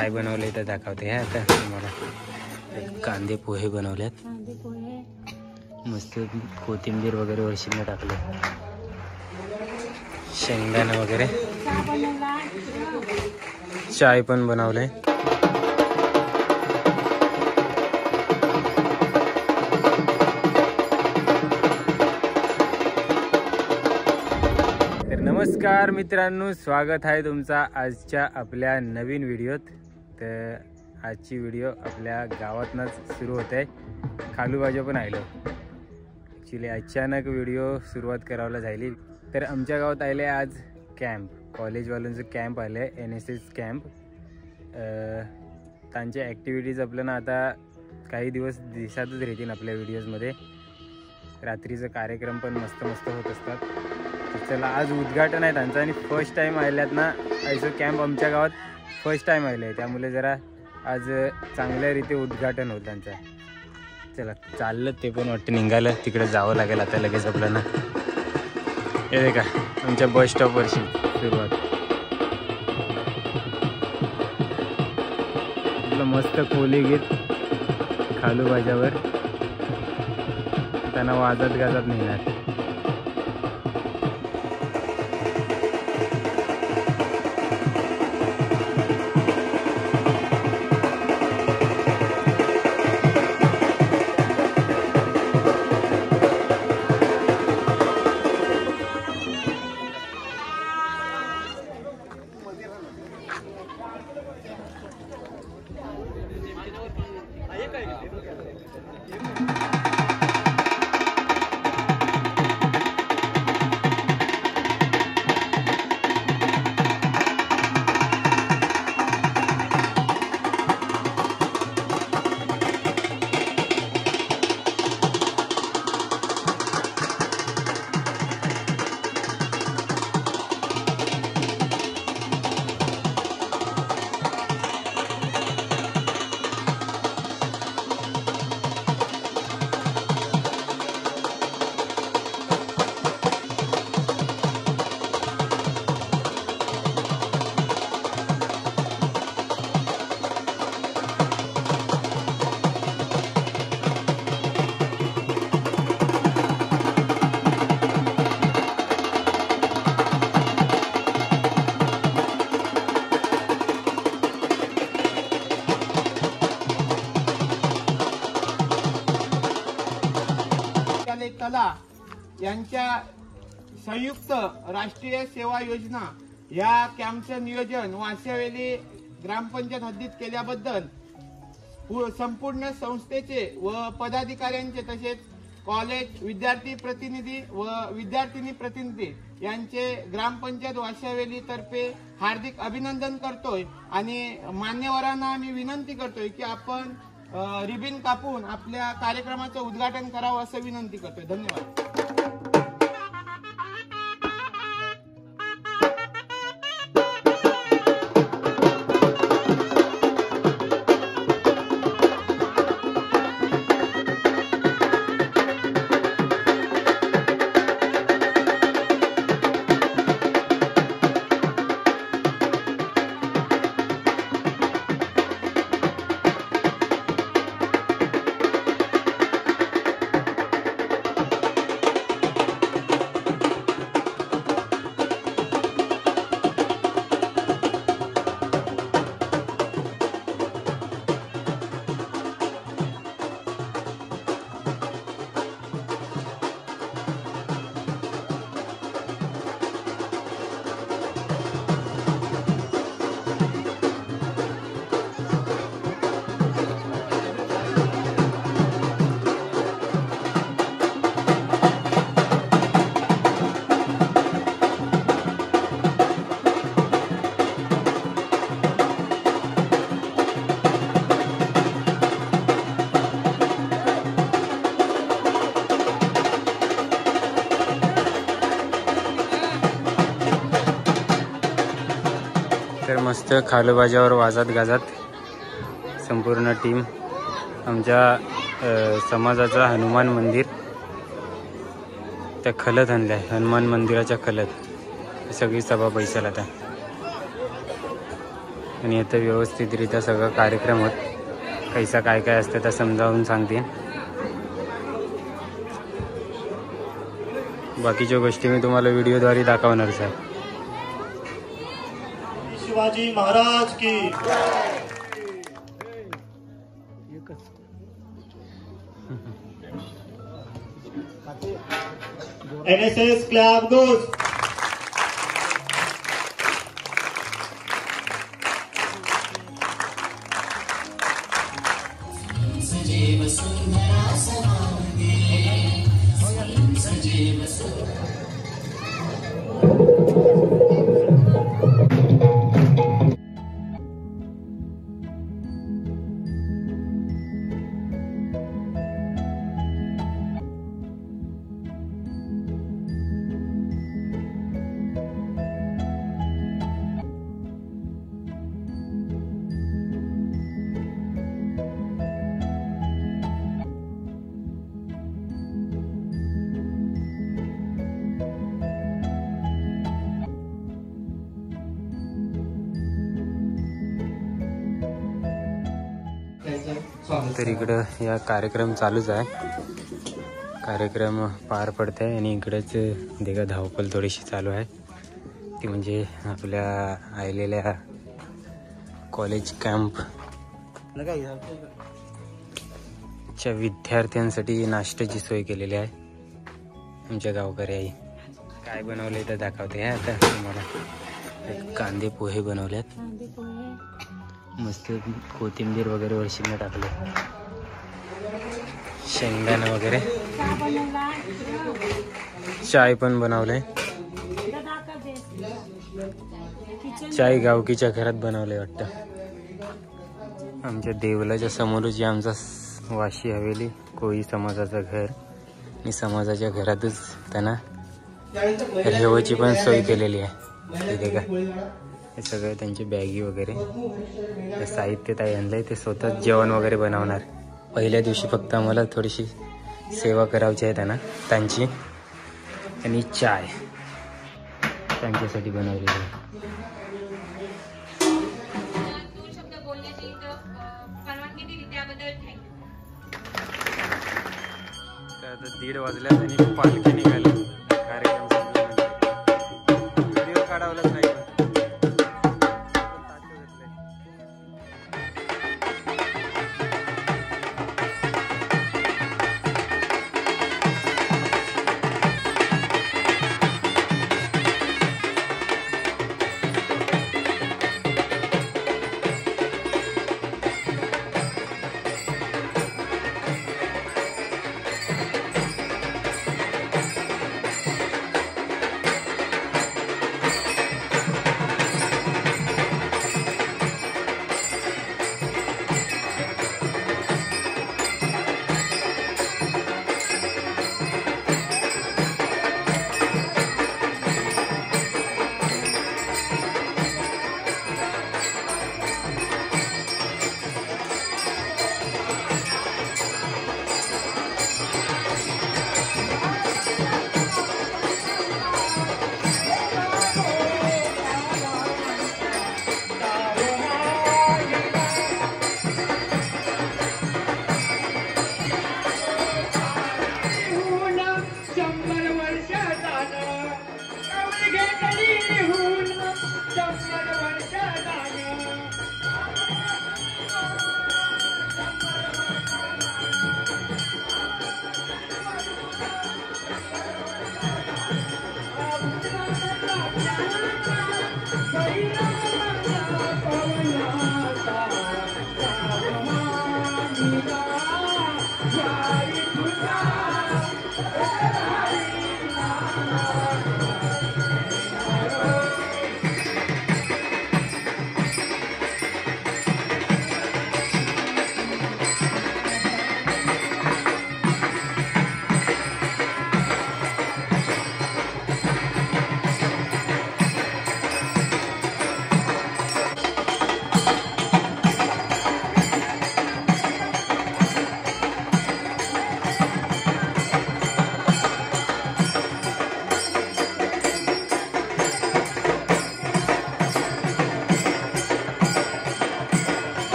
काय बनवलंय तर दाखवते हा आता तुम्हाला. कांदे पोहे बनवलेत, मस्त कोथिंबीर वगैरे वरशीने टाकले, शेंगदाणा वगैरे, चाय पण बनवलंय. तर नमस्कार मित्रांनो, स्वागत आहे तुमचा आजच्या आपल्या नवीन व्हिडिओत. तर आजची व्हिडिओ आपल्या गावातनंच सुरू होत आहे. खालूबाजू पण आलो. ॲक्च्युली अचानक व्हिडिओ सुरुवात करायला झाली. तर आमच्या गावात आले आज कॅम्प, कॉलेजवाल्यांचं कॅम्प आलं आहे, NSS कॅम्प. त्यांच्या ॲक्टिव्हिटीज आपल्याला आता काही दिवस दिसतच राहतील आपल्या व्हिडिओजमध्ये. रात्रीचा कार्यक्रम पण मस्त होत असतात. तर चला, आज उद्घाटन आहे त्यांचं आणि फर्स्ट टाईम आल्यात ना असं कॅम्प आमच्या गावात फर्स्ट टाईम आलं आहे. त्यामुळे जरा आज चांगल्या रीते उद्घाटन होतं त्यांचं. चला चाललं, ते पण वाटतं निघालं, तिकडे जावं लागेल आता लगेच आपल्याला. हे देखा आमच्या बस स्टॉपवरची सुरुवात. आपलं मस्त कोली गीत खालूबाजावर त्यांना वाजत गाजत नेणार. कला यांच्या संयुक्त राष्ट्रीय सेवा योजना या कॅम्पचं नियोजन वास्यावेली ग्रामपंचायत हद्दीत केल्याबद्दल संपूर्ण संस्थेचे व पदाधिकाऱ्यांचे तसेच कॉलेज विद्यार्थी प्रतिनिधी व विद्यार्थिनी प्रतिनिधी यांचे ग्रामपंचायत वास्यावेली तर्फे हार्दिक अभिनंदन करतोय. आणि मान्यवरांना आम्ही विनंती करतोय की आपण रिबिन कापून आपल्या कार्यक्रमाचं उद्घाटन करावं असं विनंती करतोय. धन्यवाद. तर मस्त खालूबाजावर वाजत गाजत संपूर्ण टीम आमच्या समाजाचा हनुमान मंदिर त्या खलत आणलाय. हनुमान मंदिराच्या खलत सगळी सभा बैसल आता. आणि आता व्यवस्थितरित्या सगळं कार्यक्रम होत कैसा काय काय असतं ते समजावून सांगते. बाकीच्या गोष्टी मी तुम्हाला व्हिडिओद्वारे दाखवणारच आहे. शिवाजी महाराज की NSS क्लब गोज. तर इकडं या कार्यक्रम चालूच आहे. कार्यक्रम पार पडत आहे आणि इकडेच देखा धावपळ थोडीशी चालू आहे. ती म्हणजे आपल्या आलेल्या कॉलेज कॅम्पच्या विद्यार्थ्यांसाठी नाश्त्याची सोय केलेली आहे. आमच्या गावकरी आई काय बनवले तर दाखवते आता तुम्हाला. कांदे पोहे बनवल्यात, मस्त कोथिंबीर वगैरे वरशीने टाकले, शेंगदाणा वगैरे, चाय पण बनवलंय. चाय गावकीच्या घरात बनवलंय वाटतं. आमच्या देवलाच्या समोरच जे आमचा वाशी हवेली कोळी समाजाचं घर आणि समाजाच्या घरातच त्यांना रेवाची पण सोय केलेली आहे. तिथे का हे सगळं त्यांची बॅगी वगैरे हे साहित्य ताई आणलंय. ते स्वतःच जेवण वगैरे बनवणार. पहिल्या दिवशी फक्त आम्हाला थोडीशी सेवा करायची आहे त्यांना त्यांची, आणि चाय त्यांच्यासाठी बनवलेली आहे. तर आता 1:30 वाजल्यात आणि पालखी निघाली. कार्यक्रम संपल्यानंतर व्हिडिओ काढावलाच नाही.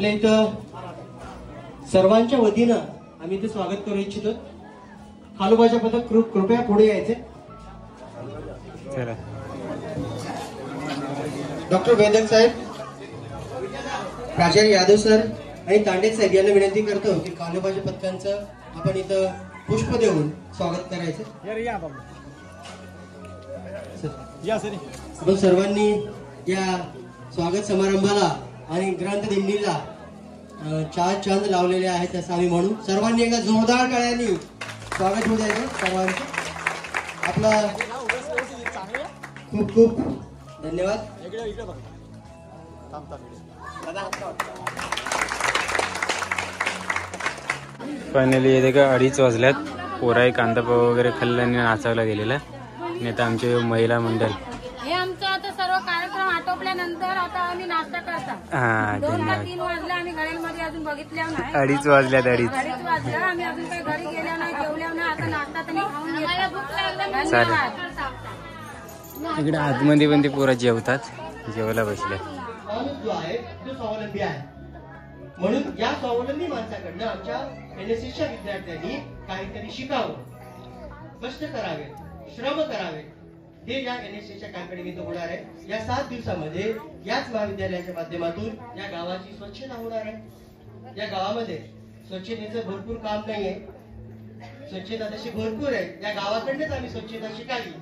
आपल्या इथं सर्वांच्या वतीनं आम्ही इथे स्वागत करू इच्छितो. खालोबाच्या पथक कृपया पुढे यायचे. चला. डॉक्टर वेदक साहेब, प्राचार्य यादव सर आणि तांडे साहेब यांना विनंती करतो की खालोबाच्या पथकांचं आपण इथं पुष्प देऊन स्वागत करायचं. आपण सर्वांनी या स्वागत समारंभाला आणि ग्रंथ दिंडीला चार चांद लावलेले आहेत असं आम्ही म्हणू. सर्वांनी एका जोरदार टाळ्यांनी स्वागत होऊ द्यायचं सर्वांचं. आपला खूप खूप धन्यवाद. फायनली येते का 2:30 वाजल्यात. पोराही कांदा पोहा वगैरे खाल्ला आणि नाचायला गेलेला. आणि आता आमचे महिला मंडळ हे आमचं आता सर्व कार्यक्रम आटोपल्यानंतर आता आम्ही नाश्ता करता. हा 2 का 3 वाजले आम्ही घरामध्ये अजून बघितल्या नाही. 2:30 वाजल्यात. 2:30 वाजले आम्ही अजून काही घरी गेल्या नाही, जेवल्या नाही. आता नाश्ता तरी खाऊन घेतो. धन्यवाद. इकडे आतमध्ये पण ते पोरं जेवतात, जेवायला बसले. माणूस जो आहे तो स्वावलंबी आहे. म्हणून या स्वावलंबी माणसाकडनं आमच्या एनएसएसच्या विद्यार्थ्यांनी काहीतरी शिकावं, कष्ट करावे, श्रम करावे. हे या एनएसएसच्या कॅम्पेनिंग होणार आहे. या 7 दिवसामध्ये याच महाविद्यालयाच्या माध्यमातून या गावाची स्वच्छता होणार आहे. या गावामध्ये स्वच्छतेचं भरपूर काम नाहीये, स्वच्छता तशी भरपूर आहे. या गावाकडनंच आम्ही स्वच्छता शिकावी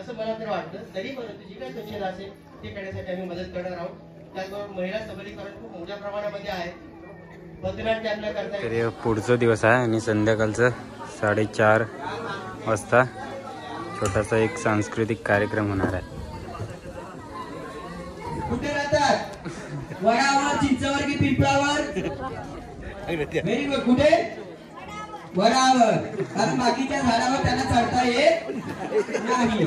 असं मला तर वाटतं. तरी परंतु जी काही स्वच्छता असेल ते करण्यासाठी आम्ही मदत करणार आहोत. त्याचबरोबर महिला सबलीकरण खूप मोठ्या प्रमाणामध्ये आहे. भरतनाट्यम करता तर पुढचा दिवस आहे आणि संध्याकाळचं 4:30 वाजता छोटासा एक सांस्कृतिक कार्यक्रम होणार आहे. कुठे राहतात? वडावर, चिंचावर की पिंपळावर? Very good. कुठे? वडावर. कारण बाकीच्या झाडावर त्यांना चढता येत नाही.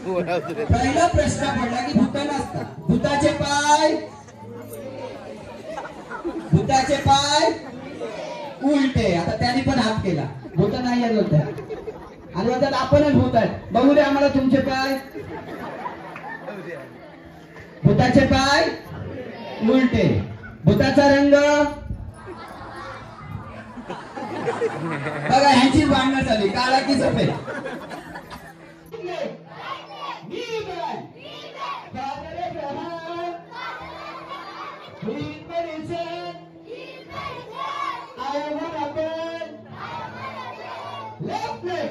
पहिला प्रश्न पडला की भूत नसतात. भूताचे पाय उलटे. आता त्यांनी पण हात केला. भूत नाही येत होत्या आणि म्हणतात आपणच भूत आहे. बघू दे आम्हाला तुमचे पाय. भूताचे पाय उलटे. भूताचा रंग बघा, ह्यांची भांडणं झाली. काळा की सफेद? Left leg,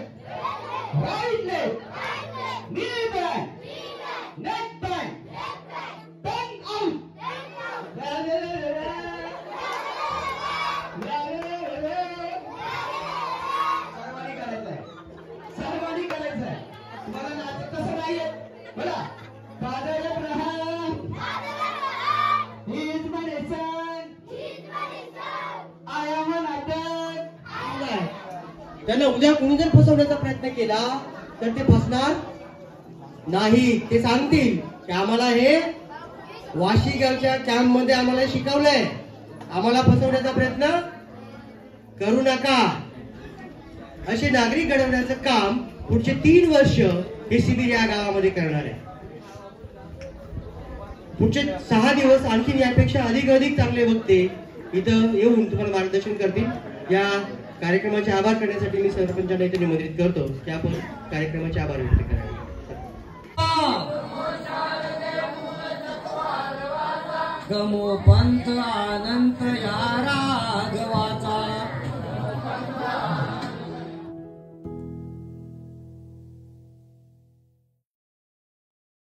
right leg, knee bend, neck bend, tongue out. सर्वांनी करायचंय. तुम्हाला नाचत कसं नाहीये बोला. Father Abraham, he is my son, I am an attack. त्यांना उद्या कोणी जर फसवण्याचा प्रयत्न केला तर ते फसणार नाही. ते सांगतील की आम्हाला हे वाशीगावच्या कॅम्प मध्ये आम्हाला शिकवलंय, आम्हाला फसवण्याचा प्रयत्न करू नका. असे नागरिक घडवण्याचं काम पुढचे 3 वर्ष हे शिबिर या गावामध्ये करणार आहे. पुढचे 6 दिवस आणखी यापेक्षा अधिक चांगले वक्ते इथं येऊन तुम्हाला मार्गदर्शन करतील. या कार्यक्रमाचे आभार करण्यासाठी मी सरपंचांना इथे निमंत्रित करतो की आपण कार्यक्रमाचे आभार व्यक्त करावे. गमो पंथ अनंत यारा